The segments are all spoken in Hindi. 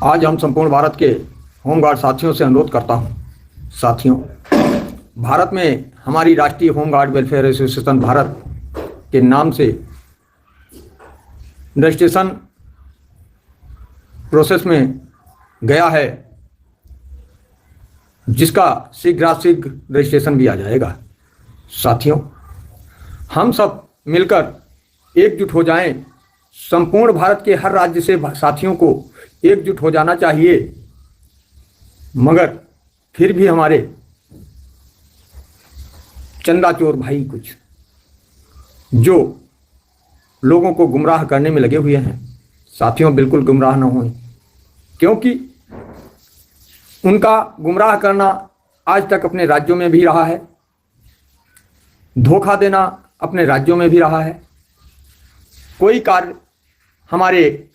आज हम संपूर्ण भारत के होमगार्ड साथियों से अनुरोध करता हूं, साथियों, भारत में हमारी राष्ट्रीय होमगार्ड वेलफेयर एसोसिएशन भारत के नाम से रजिस्ट्रेशन प्रोसेस में गया है, जिसका शीघ्र रजिस्ट्रेशन भी आ जाएगा। साथियों, हम सब मिलकर एकजुट हो जाएं। संपूर्ण भारत के हर राज्य से साथियों को एकजुट हो जाना चाहिए, मगर फिर भी हमारे चंदा चोर भाई कुछ जो लोगों को गुमराह करने में लगे हुए हैं। साथियों, बिल्कुल गुमराह न हों, क्योंकि उनका गुमराह करना आज तक अपने राज्यों में भी रहा है, धोखा देना अपने राज्यों में भी रहा है। कोई कार्य हमारे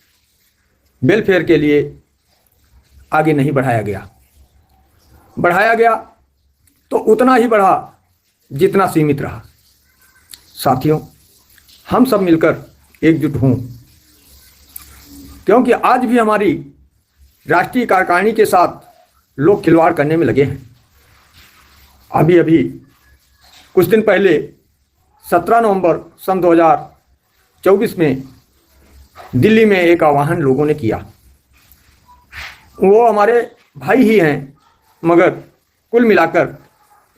वेलफेयर के लिए आगे नहीं बढ़ाया गया तो उतना ही बढ़ा जितना सीमित रहा। साथियों, हम सब मिलकर एकजुट हों, क्योंकि आज भी हमारी राष्ट्रीय कार्यकारिणी के साथ लोग खिलवाड़ करने में लगे हैं। अभी कुछ दिन पहले 17 नवंबर सन 2024 में दिल्ली में एक आह्वान लोगों ने किया। वो हमारे भाई ही हैं, मगर कुल मिलाकर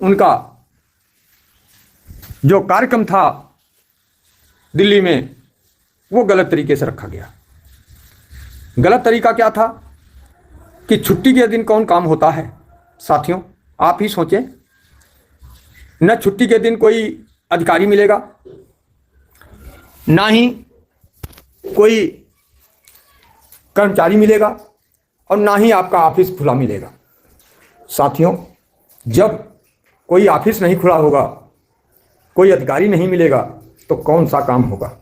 उनका जो कार्यक्रम था दिल्ली में, वो गलत तरीके से रखा गया। गलत तरीका क्या था कि छुट्टी के दिन कौन काम होता है। साथियों, आप ही सोचें, न छुट्टी के दिन कोई अधिकारी मिलेगा, ना ही कोई कर्मचारी मिलेगा, और ना ही आपका ऑफिस खुला मिलेगा। साथियों, जब कोई ऑफिस नहीं खुला होगा, कोई अधिकारी नहीं मिलेगा, तो कौन सा काम होगा।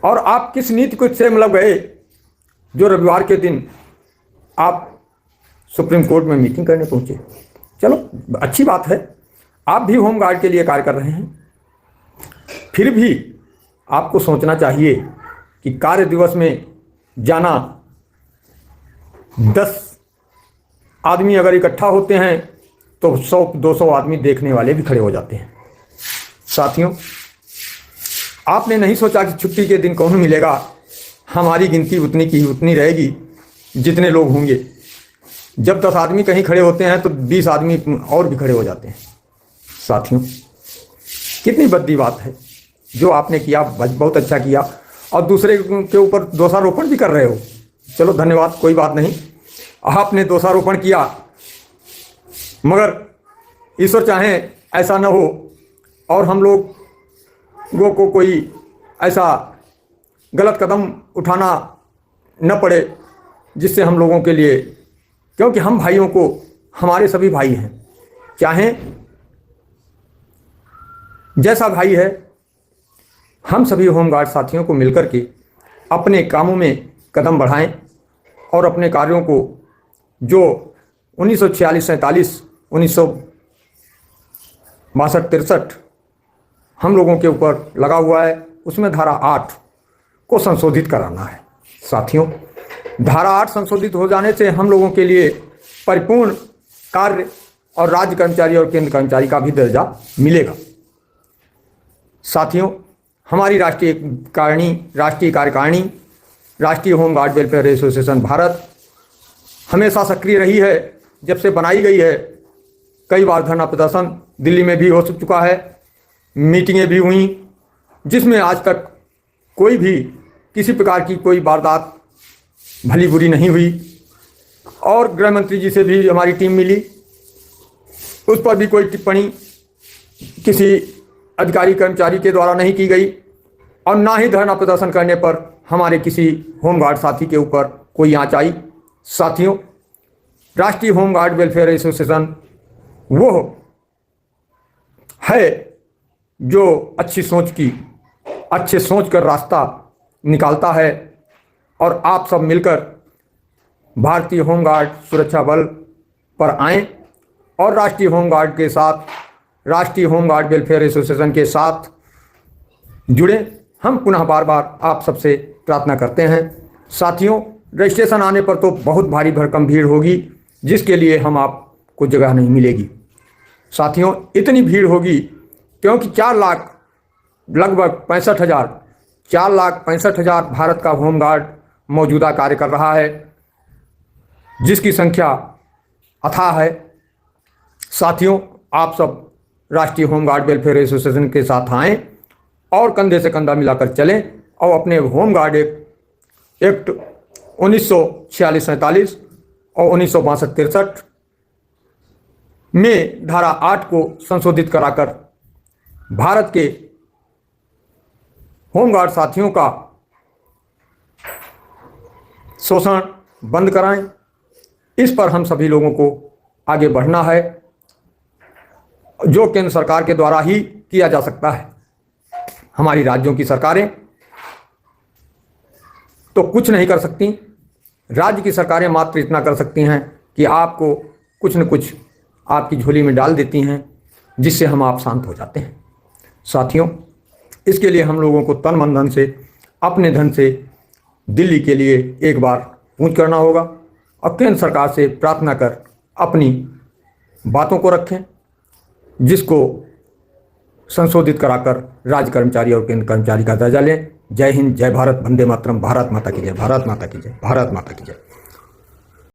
और आप किस नीति को से मतलब गए जो रविवार के दिन आप सुप्रीम कोर्ट में मीटिंग करने पहुंचे। चलो, अच्छी बात है, आप भी होमगार्ड के लिए कार्य कर रहे हैं, फिर भी आपको सोचना चाहिए कि कार्य दिवस में जाना, 10 आदमी अगर इकट्ठा होते हैं तो 100-200 आदमी देखने वाले भी खड़े हो जाते हैं। साथियों, आपने नहीं सोचा कि छुट्टी के दिन कौन मिलेगा। हमारी गिनती उतनी की उतनी रहेगी जितने लोग होंगे। जब 10 आदमी कहीं खड़े होते हैं तो 20 आदमी और भी खड़े हो जाते हैं। साथियों, कितनी भद्दी बात है जो आपने किया, बहुत अच्छा किया, और दूसरे के ऊपर दोषारोपण भी कर रहे हो। चलो, धन्यवाद, कोई बात नहीं, आपने दोषारोपण किया, मगर ईश्वर चाहे ऐसा न हो और हम लोगों को कोई ऐसा गलत कदम उठाना न पड़े जिससे हम लोगों के लिए, क्योंकि हम भाइयों को, हमारे सभी भाई हैं, चाहे जैसा भाई है, हम सभी होमगार्ड साथियों को मिलकर के अपने कामों में कदम बढ़ाएं और अपने कार्यों को, जो 1946-47, 1962-63 हम लोगों के ऊपर लगा हुआ है, उसमें धारा 8 को संशोधित कराना है। साथियों, धारा 8 संशोधित हो जाने से हम लोगों के लिए परिपूर्ण कार्य और राज्य कर्मचारी और केंद्र कर्मचारी का भी दर्जा मिलेगा। साथियों, हमारी राष्ट्रीय कार्यकारिणी राष्ट्रीय होमगार्ड वेलफेयर एसोसिएशन भारत हमेशा सक्रिय रही है। जब से बनाई गई है, कई बार धरना प्रदर्शन दिल्ली में भी हो चुका है, मीटिंगें भी हुई, जिसमें आज तक कोई भी किसी प्रकार की कोई वारदात भली बुरी नहीं हुई। और गृह मंत्री जी से भी हमारी टीम मिली, उस पर भी कोई टिप्पणी किसी अधिकारी कर्मचारी के द्वारा नहीं की गई, और ना ही धरना प्रदर्शन करने पर हमारे किसी होमगार्ड साथी के ऊपर कोई आंच आई। साथियों, राष्ट्रीय होमगार्ड वेलफेयर एसोसिएशन वो है जो अच्छे सोच कर रास्ता निकालता है, और आप सब मिलकर भारतीय होमगार्ड सुरक्षा बल पर आएं और राष्ट्रीय होमगार्ड के साथ, राष्ट्रीय होमगार्ड वेलफेयर एसोसिएशन के साथ जुड़े। हम पुनः बार बार आप सबसे प्रार्थना करते हैं। साथियों, रजिस्ट्रेशन आने पर तो बहुत भारी भरकम भीड़ होगी, जिसके लिए हम आपको जगह नहीं मिलेगी। साथियों, इतनी भीड़ होगी क्योंकि 4,00,000 लगभग 65,000 4,65,000 भारत का होमगार्ड मौजूदा कार्य कर रहा है, जिसकी संख्या अथाह है। साथियों, आप सब राष्ट्रीय होमगार्ड वेलफेयर एसोसिएशन के साथ आएं और कंधे से कंधा मिलाकर चलें और अपने होमगार्ड एक्ट 1946-47 और 1962-63 में धारा 8 को संशोधित कराकर भारत के होमगार्ड साथियों का शोषण बंद कराएं। इस पर हम सभी लोगों को आगे बढ़ना है, जो केंद्र सरकार के द्वारा ही किया जा सकता है। हमारी राज्यों की सरकारें तो कुछ नहीं कर सकती। राज्य की सरकारें मात्र इतना कर सकती हैं कि आपको कुछ न कुछ आपकी झोली में डाल देती हैं, जिससे हम आप शांत हो जाते हैं। साथियों, इसके लिए हम लोगों को तन मन धन से, अपने धन से दिल्ली के लिए एक बार कूच करना होगा और केंद्र सरकार से प्रार्थना कर अपनी बातों को रखें, जिसको संशोधित कराकर राज्य कर्मचारी और केंद्र कर्मचारी का दर्जा लें। जय हिंद, जय भारत, वंदे मातरम, भारत माता की जय, भारत माता की जय, भारत माता की जय।